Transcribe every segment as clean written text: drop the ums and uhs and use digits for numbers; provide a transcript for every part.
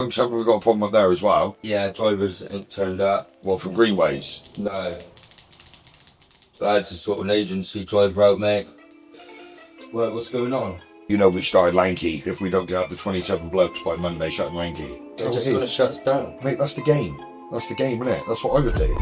Looks like we've got a problem up there as well. Yeah, drivers ain't turned up. Well, for greenways. No. I had to sort an agency driver out, mate. Well, what's going on? You know we started Landkey. If we don't get up to 27 blokes by Monday, shutting Landkey. They're just going to shut us down. Mate, that's the game. That's the game, isn't it? That's what I would do.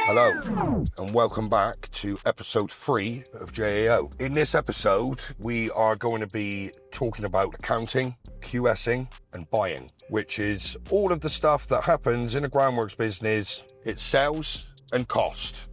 Hello and welcome back to episode 3 of JAO. In this episode, we are going to be talking about accounting, QSing and buying, which is all of the stuff that happens in a groundworks business. It's sales and cost.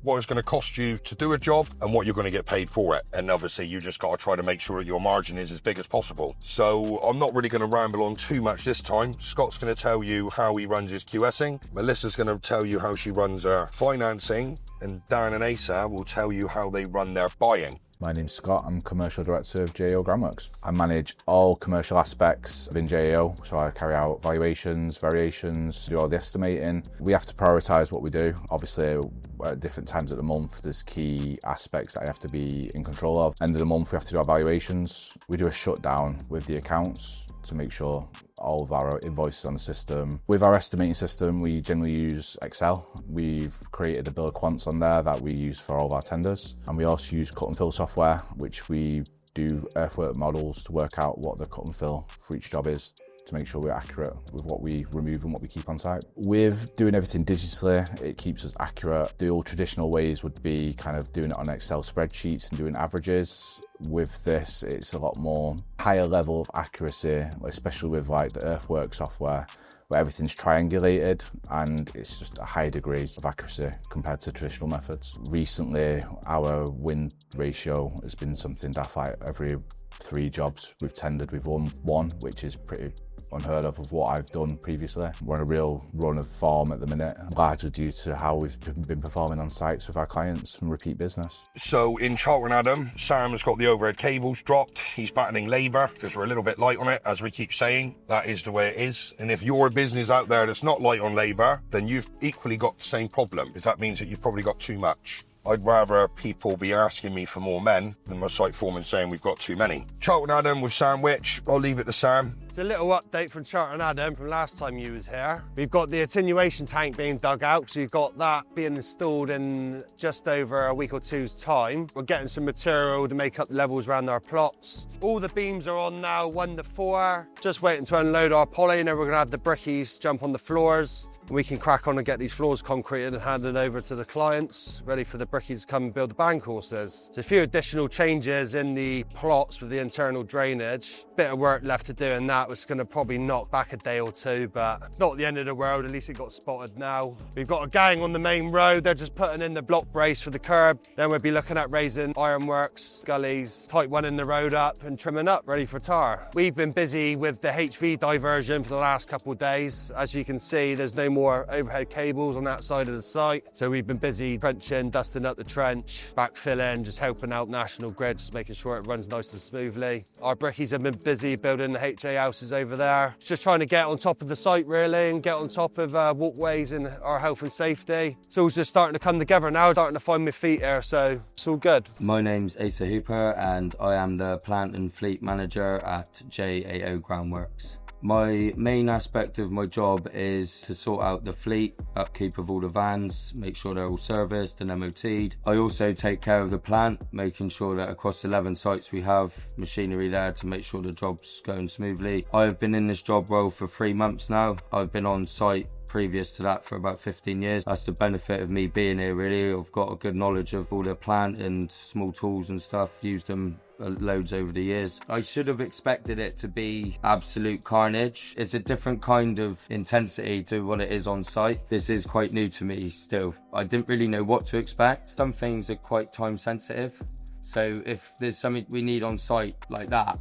What it's going to cost you to do a job and what you're going to get paid for it. And obviously you just got to try to make sure that your margin is as big as possible. So I'm not really going to ramble on too much this time. Scott's going to tell you how he runs his QSing. Melissa's going to tell you how she runs her financing. And Dan and Asa will tell you how they run their buying. My name's Scott, I'm Commercial Director of JAO Groundworks. I manage all commercial aspects within JAO, so I carry out valuations, variations, do all the estimating. We have to prioritise what we do. Obviously, at different times of the month, there's key aspects that I have to be in control of. End of the month, we have to do our valuations. We do a shutdown with the accounts to make sure all of our invoices on the system. With our estimating system, we generally use Excel. We've created a bill of quants on there that we use for all of our tenders. And we also use cut and fill software, which we do earthwork models to work out what the cut and fill for each job is, to make sure we're accurate with what we remove and what we keep on site. With doing everything digitally, it keeps us accurate. The old traditional ways would be kind of doing it on Excel spreadsheets and doing averages. With this, it's a lot more higher level of accuracy, especially with like the earthwork software, where everything's triangulated and it's just a high degree of accuracy compared to traditional methods. Recently, our win ratio has been something daft. Like every 3 jobs we've tendered, we've won 1, which is pretty unheard of what I've done previously. We're on a real run of form at the minute, largely due to how we've been performing on sites with our clients and repeat business. So in Taunton, Adam, Sam has got the overhead cables dropped. He's battling labour because we're a little bit light on it, as we keep saying. That is the way it is. And if you're a business out there that's not light on labour, then you've equally got the same problem, because that means that you've probably got too much. I'd rather people be asking me for more men than my site foreman saying we've got too many. Charlton Adam with Sandwich. I'll leave it to Sam. It's a little update from Charlton Adam from last time you was here. We've got the attenuation tank being dug out, so you've got that being installed in just over a week or two's time. We're getting some material to make up levels around our plots. All the beams are on now, 1 to 4. Just waiting to unload our poly, and then we're gonna have the brickies jump on the floors. We can crack on and get these floors concreted and handed over to the clients, ready for the brickies to come and build the band courses. So a few additional changes in the plots with the internal drainage. Bit of work left to do, and that was going to probably knock back a day or 2, but not the end of the world. At least it got spotted now. We've got a gang on the main road. They're just putting in the block brace for the curb. Then we'll be looking at raising ironworks, gullies, tight one in the road up and trimming up, ready for tar. We've been busy with the HV diversion for the last couple of days. As you can see, there's no more overhead cables on that side of the site. So we've been busy trenching, dusting up the trench, backfilling, just helping out National Grid, just making sure it runs nice and smoothly. Our brickies have been busy building the HA houses over there. Just trying to get on top of the site really and get on top of walkways and our health and safety. It's all just starting to come together now, starting to find my feet here, so it's all good. My name's Asa Hooper and I am the Plant and Fleet Manager at JAO Groundworks. My main aspect of my job is to sort out the fleet, upkeep of all the vans, make sure they're all serviced and MOT'd. I also take care of the plant, making sure that across 11 sites we have machinery there to make sure the job's going smoothly. I've been in this job role for 3 months now. I've been on site previous to that for about 15 years. That's the benefit of me being here really. I've got a good knowledge of all the plant and small tools and stuff, used them loads over the years. I should have expected it to be absolute carnage. It's a different kind of intensity to what it is on site. This is quite new to me still. I didn't really know what to expect. Some things are quite time sensitive. So if there's something we need on site like that,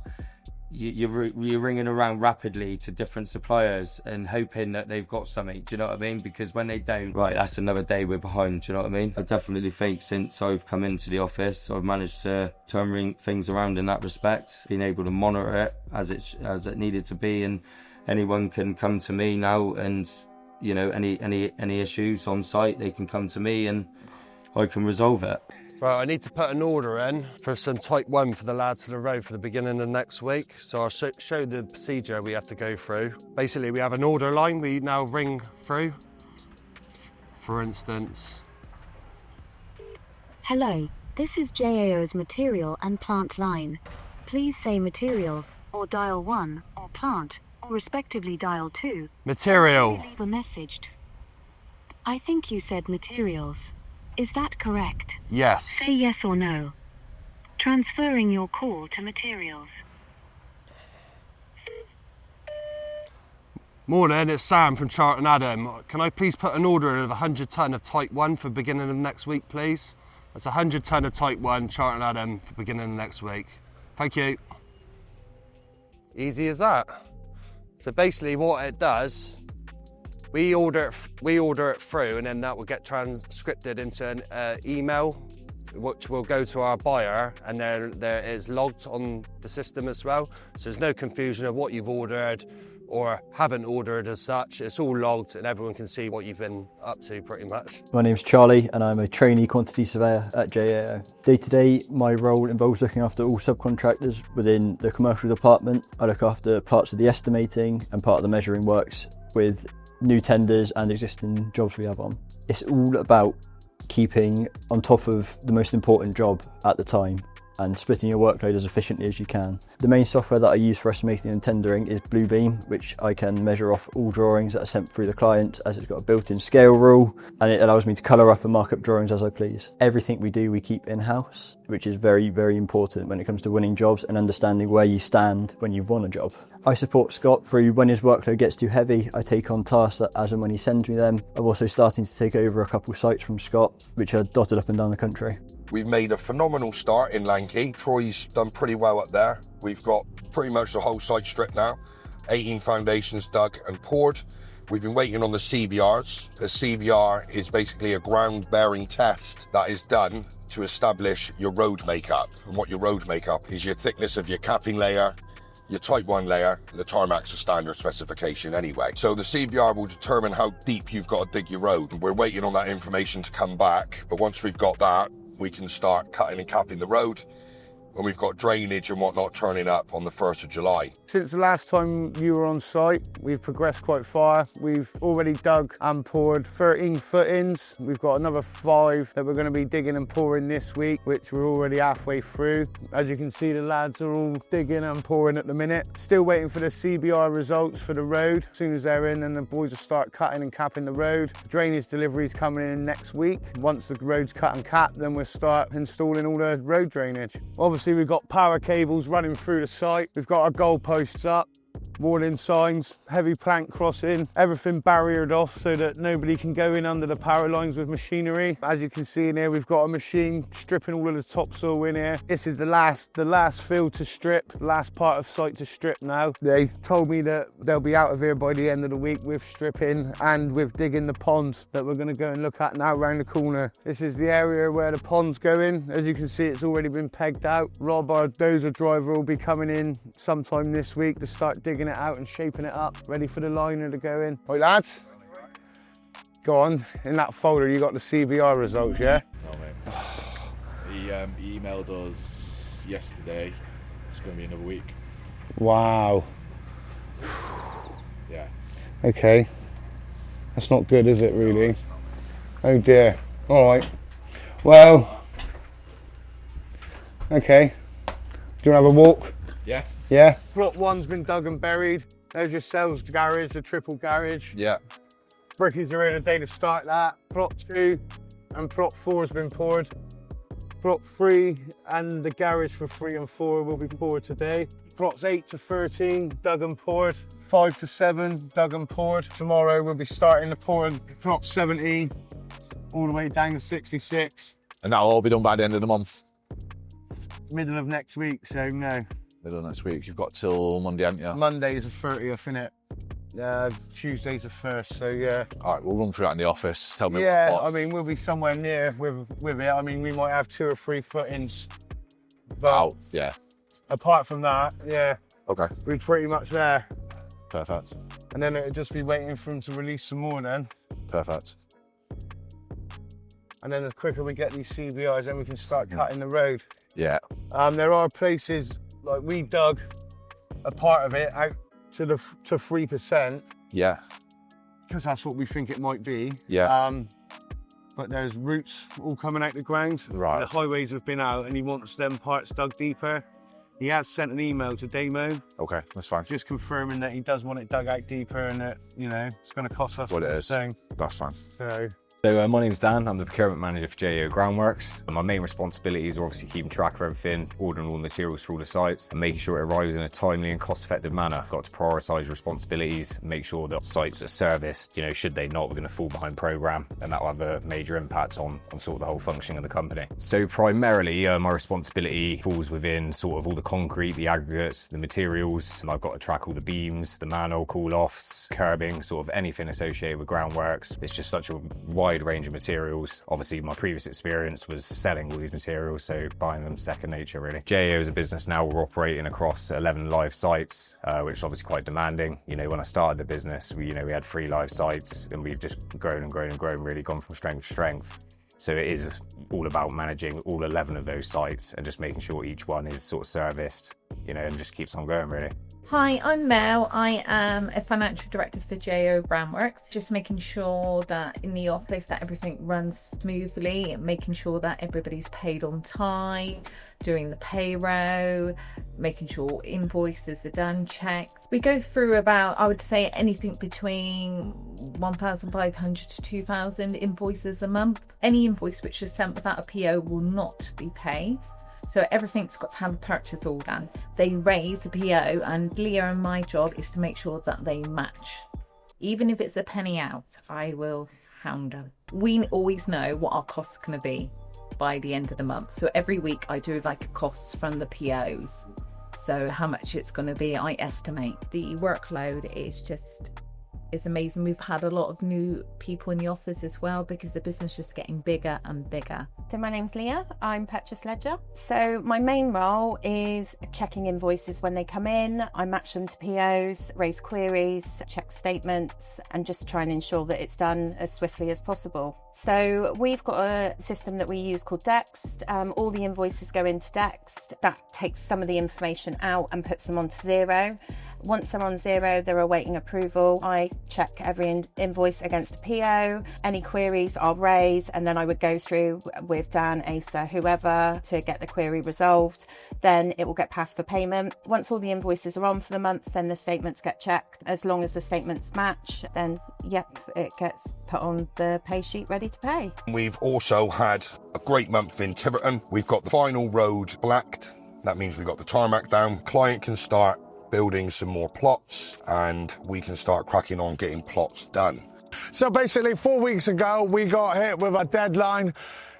you're ringing around rapidly to different suppliers and hoping that they've got something, do you know what I mean? Because when they don't, right, that's another day we're behind, do you know what I mean? I definitely think since I've come into the office, I've managed to turn things around in that respect, being able to monitor it as it needed to be, and anyone can come to me now, and you know, any issues on site, they can come to me and I can resolve it. Right, I need to put an order in for some type 1 for the lads for the road for the beginning of next week. So I'll show the procedure we have to go through. Basically, we have an order line we now ring through. For instance. Hello, this is JAO's material and plant line. Please say material, or dial 1, or plant, or respectively dial 2. Material. Leave a message. I think you said materials. Is that correct? Yes. Say yes or no. Transferring your call to materials. Morning, it's Sam from Taunton Adam. Can I please put an order of 100 tonne of type 1 for beginning of next week, please? That's 100 tonne of type 1, Taunton Adam, for beginning of next week. Thank you. Easy as that. So basically what it does, we order it through, and then that will get transcripted into an email, which will go to our buyer, and there is logged on the system as well. So there's no confusion of what you've ordered or haven't ordered as such. It's all logged and everyone can see what you've been up to pretty much. My name's Charlie and I'm a trainee quantity surveyor at JAO. Day to day, my role involves looking after all subcontractors within the commercial department. I look after parts of the estimating and part of the measuring works with new tenders and existing jobs we have on. It's all about keeping on top of the most important job at the time and splitting your workload as efficiently as you can. The main software that I use for estimating and tendering is Bluebeam, which I can measure off all drawings that are sent through the client, as it's got a built-in scale rule, and it allows me to colour up and mark up drawings as I please. Everything we do we keep in-house, which is very, very important when it comes to winning jobs and understanding where you stand when you've won a job. I support Scott through when his workload gets too heavy. I take on tasks as and when he sends me them. I'm also starting to take over a couple sites from Scott, which are dotted up and down the country. We've made a phenomenal start in Landkey. Troy's done pretty well up there. We've got pretty much the whole site stripped now. 18 foundations dug and poured. We've been waiting on the CBRs. The CBR is basically a ground bearing test that is done to establish your road makeup. And what your road makeup is, your thickness of your capping layer, your type 1 layer, the tarmac's a standard specification anyway. So the CBR will determine how deep you've got to dig your road. We're waiting on that information to come back, but once we've got that, we can start cutting and capping the road, and we've got drainage and whatnot turning up on the 1st of July. Since the last time you were on site, we've progressed quite far. We've already dug and poured 13 footings. We've got another 5 that we're going to be digging and pouring this week, which we're already halfway through. As you can see, the lads are all digging and pouring at the minute. Still waiting for the CBR results for the road. As soon as they're in, then the boys will start cutting and capping the road. Drainage delivery is coming in next week. Once the road's cut and capped, then we'll start installing all the road drainage. Obviously, we've got power cables running through the site. We've got our goalposts up, warning signs, heavy plank crossing, everything barriered off so that nobody can go in under the power lines with machinery. As you can see in here, we've got a machine stripping all of the topsoil in here. This is the last field to strip, the last part of site to strip now. They told me that they'll be out of here by the end of the week with stripping and with digging the ponds that we're going to go and look at now round the corner. This is the area where the pond's going. As you can see, it's already been pegged out. Rob, our dozer driver, will be coming in sometime this week to start digging it out and shaping it up, ready for the liner to go in. Right, lads? Go on, in that folder you got the CBR results, yeah? No, mate. He emailed us yesterday. It's going to be another week. Wow. Yeah. Okay. That's not good, is it, really? Oh dear. All right. Well, okay. Do you want to have a walk? Yeah. Yeah. Plot 1's been dug and buried. There's your cells garage, the triple garage. Yeah. Brickies are in a day to start that. Plot 2 and plot 4 has been poured. Plot 3 and the garage for 3 and 4 will be poured today. Plots 8 to 13 dug and poured. 5 to 7 dug and poured. Tomorrow we'll be starting to pour plot 17 all the way down to 66. And that'll all be done by the end of the month. Middle of next week, so no. Middle of next week. You've got till Monday, haven't you? Monday's the 30th, innit? Tuesday's the 1st, so yeah. All right, we'll run through that in the office. Tell me Yeah, what. I mean, we'll be somewhere near with it. I mean, we might have 2 or 3 footings. But Out, yeah. apart from that, yeah, Okay, we're pretty much there. perfect. And then it'll just be waiting for them to release some more then. Perfect. And then the quicker we get these CBIs, then we can start cutting the road. Yeah. There are places, like we dug a part of it out to 3%, Yeah. because that's what we think it might be. Yeah. But there's roots all coming out the ground. Right. The highways have been out and he wants them parts dug deeper. He has sent an email to Damo, Okay, that's fine. just confirming that he does want it dug out deeper and that, you know, it's going to cost us What it we're is. saying. That's fine. So, My name's Dan, I'm the procurement manager for JAO Groundworks. And my main responsibilities are obviously keeping track of everything, ordering all the materials for all the sites, and making sure it arrives in a timely and cost-effective manner. Got to prioritise responsibilities, make sure that sites are serviced. You know, should they not, we're going to fall behind programme, and that will have a major impact on sort of the whole functioning of the company. So primarily, my responsibility falls within sort of all the concrete, the aggregates, the materials. And I've got to track all the beams, the manhole call-offs, curbing, sort of anything associated with groundworks. It's just such a wide range of materials. Obviously, my previous experience was selling all these materials, so buying them second nature, really. JAO as a business now, we're operating across 11 live sites, which is obviously quite demanding. You know, when I started the business, we had 3 live sites, and we've just grown and grown and grown, really gone from strength to strength. So it is all about managing all 11 of those sites and just making sure each one is sort of serviced, you know, and just keeps on going, really. Hi, I'm Mel. I am a financial director for JAO Groundworks, just making sure that in the office that everything runs smoothly, and making sure that everybody's paid on time, doing the payroll, making sure invoices are done, checks. We go through about, I would say, anything between 1,500 to 2,000 invoices a month. Any invoice which is sent without a PO will not be paid. So everything's got to have a purchase order. They raise a PO, and Leah and my job is to make sure that they match. Even if it's a penny out, I will hound them. We always know what our costs are going to be by the end of the month. So every week I do like costs from the POs. So how much it's going to be, I estimate. The workload is amazing. We've had a lot of new people in the office as well, because the business is just getting bigger and bigger. So my name's Leah, I'm purchase ledger. So my main role is checking invoices when they come in. I match them to POs, raise queries, check statements, and just try and ensure that it's done as swiftly as possible. So we've got a system that we use called Dext. All the invoices go into Dext. That takes some of the information out and puts them onto zero. Once they're on zero, they're awaiting approval. I check every invoice against a PO. Any queries I'll raise, and then I would go through with Dan, Asa, whoever, to get the query resolved. Then it will get passed for payment. Once all the invoices are on for the month, then the statements get checked. As long as the statements match, then yep, it gets put on the pay sheet ready to pay. We've also had a great month in Tiverton. We've got the final road blacked. That means we've got the tarmac down. Client can start building some more plots, and we can start cracking on getting plots done. So basically 4 weeks ago we got hit with a deadline,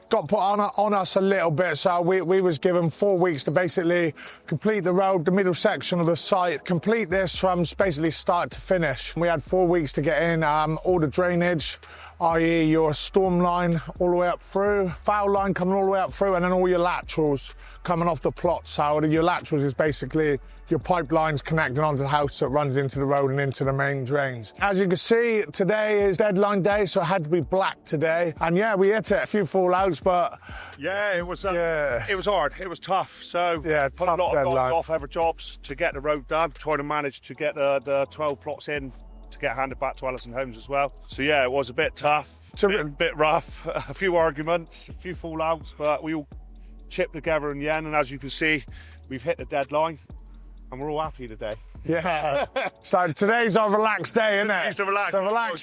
got put on us a little bit, so we was given 4 weeks to basically complete the road, the middle section of the site, complete this from basically start to finish. We had 4 weeks to get in all the drainage, i.e. your storm line all the way up through, foul line coming all the way up through, and then all your laterals coming off the plot. So your laterals is basically your pipelines connecting onto the house that runs into the road and into the main drains. As you can see, today is deadline day, so it had to be black today. And yeah, we hit it, a few fallouts, but yeah, it was hard, it was tough. So yeah, put a lot of guys off other jobs to get the road done, trying to manage to get the 12 plots in to get handed back to Allison Homes as well. So yeah, it was a bit tough, a bit rough, a few arguments, a few fallouts, but we all chipped together in the end, and as you can see, we've hit the deadline and we're all happy today. Yeah. So today's our relaxed day, isn't it? It's a relaxed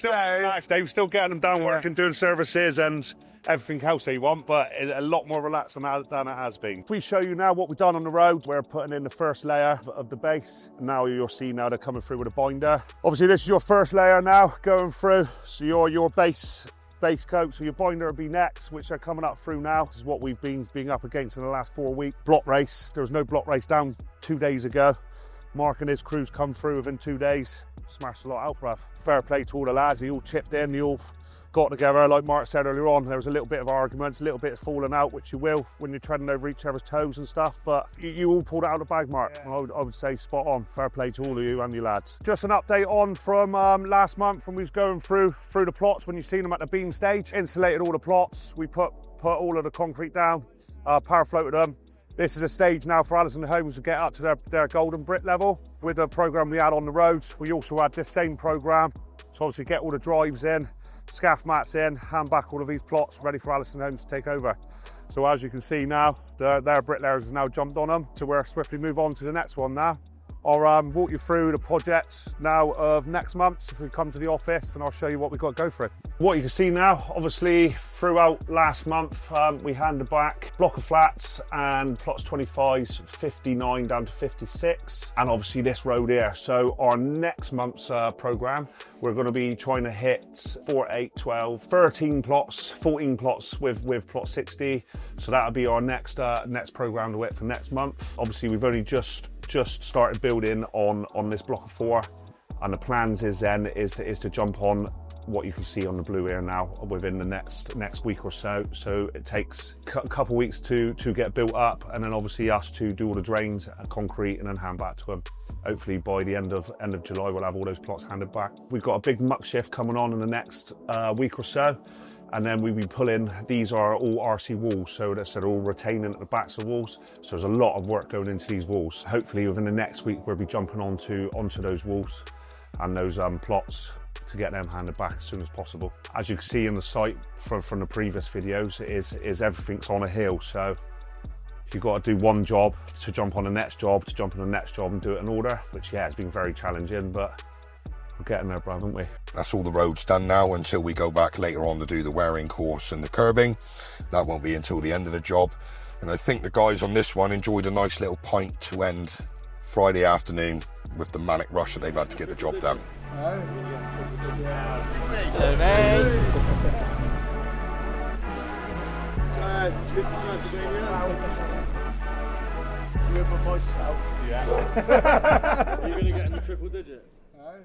day. Relaxed day. We're still getting them down working, doing services and everything else they want, but it's a lot more relaxed than it has been. If we show you now what we've done on the road, we're putting in the first layer of the base. Now you'll see now they're coming through with a binder. Obviously this is your first layer now going through, so your base base coat. So your binder will be next, which they're coming up through now. This is what we've been up against in the last 4 weeks. Block race. There was no block race down 2 days ago. Mark and his crews come through within 2 days. Smashed a lot out for us. Fair play to all the lads. They all chipped in. They all got together. Like Mark said earlier on, there was a little bit of arguments, a little bit of falling out, which you will when you're treading over each other's toes and stuff, but you all pulled it out of the bag, Mark. Yeah. I would say spot on. Fair play to all of you and your lads. Just an update on from last month when we was going through the plots, when you seen them at the beam stage. Insulated all the plots. We put all of the concrete down, power floated them. This is a stage now for Allison Homes to get up to their golden brick level. With the programme we had on the roads, we also had this same programme, so obviously get all the drives in, scaff mats in, hand back all of these plots ready for Allison Homes to take over. So as you can see now, their bricklayers has now jumped on them, so we're swiftly move on to the next one now. I'll walk you through the project now of next month if we come to the office, and I'll show you what we've got to go through. What you can see now, obviously throughout last month, we handed back block of flats and plots 25s, 59 down to 56, and obviously this road here. So our next month's programme, we're going to be trying to hit 4, 8, 12, 13 plots, 14 plots with plot 60. So that'll be our next programme to hit for next month. Obviously we've only just started building on this block of 4, and the plans is to jump on what you can see on the blue here now within the next week or so. So it takes a couple of weeks to get built up, and then obviously us to do all the drains and concrete and then hand back to them. Hopefully by the end of July we'll have all those plots handed back. We've got a big muck shift coming on in the next week or so, and then we'll be pulling, these are all RC walls, so they're all retaining at the backs of walls. So there's a lot of work going into these walls. Hopefully within the next week we'll be jumping onto those walls and those plots to get them handed back as soon as possible. As you can see in the site from the previous videos, is everything's on a hill, so you've got to do one job to jump on the next job, to jump on the next job and do it in order, which yeah, has been very challenging, but we're getting there, bro, haven't we? That's all the roads done now until we go back later on to do the wearing course and the curbing. That won't be until the end of the job. And I think the guys on this one enjoyed a nice little pint to end Friday afternoon with the manic rush that they've had to get the job done. Myself, yeah. Are you going to get in the triple digits? No.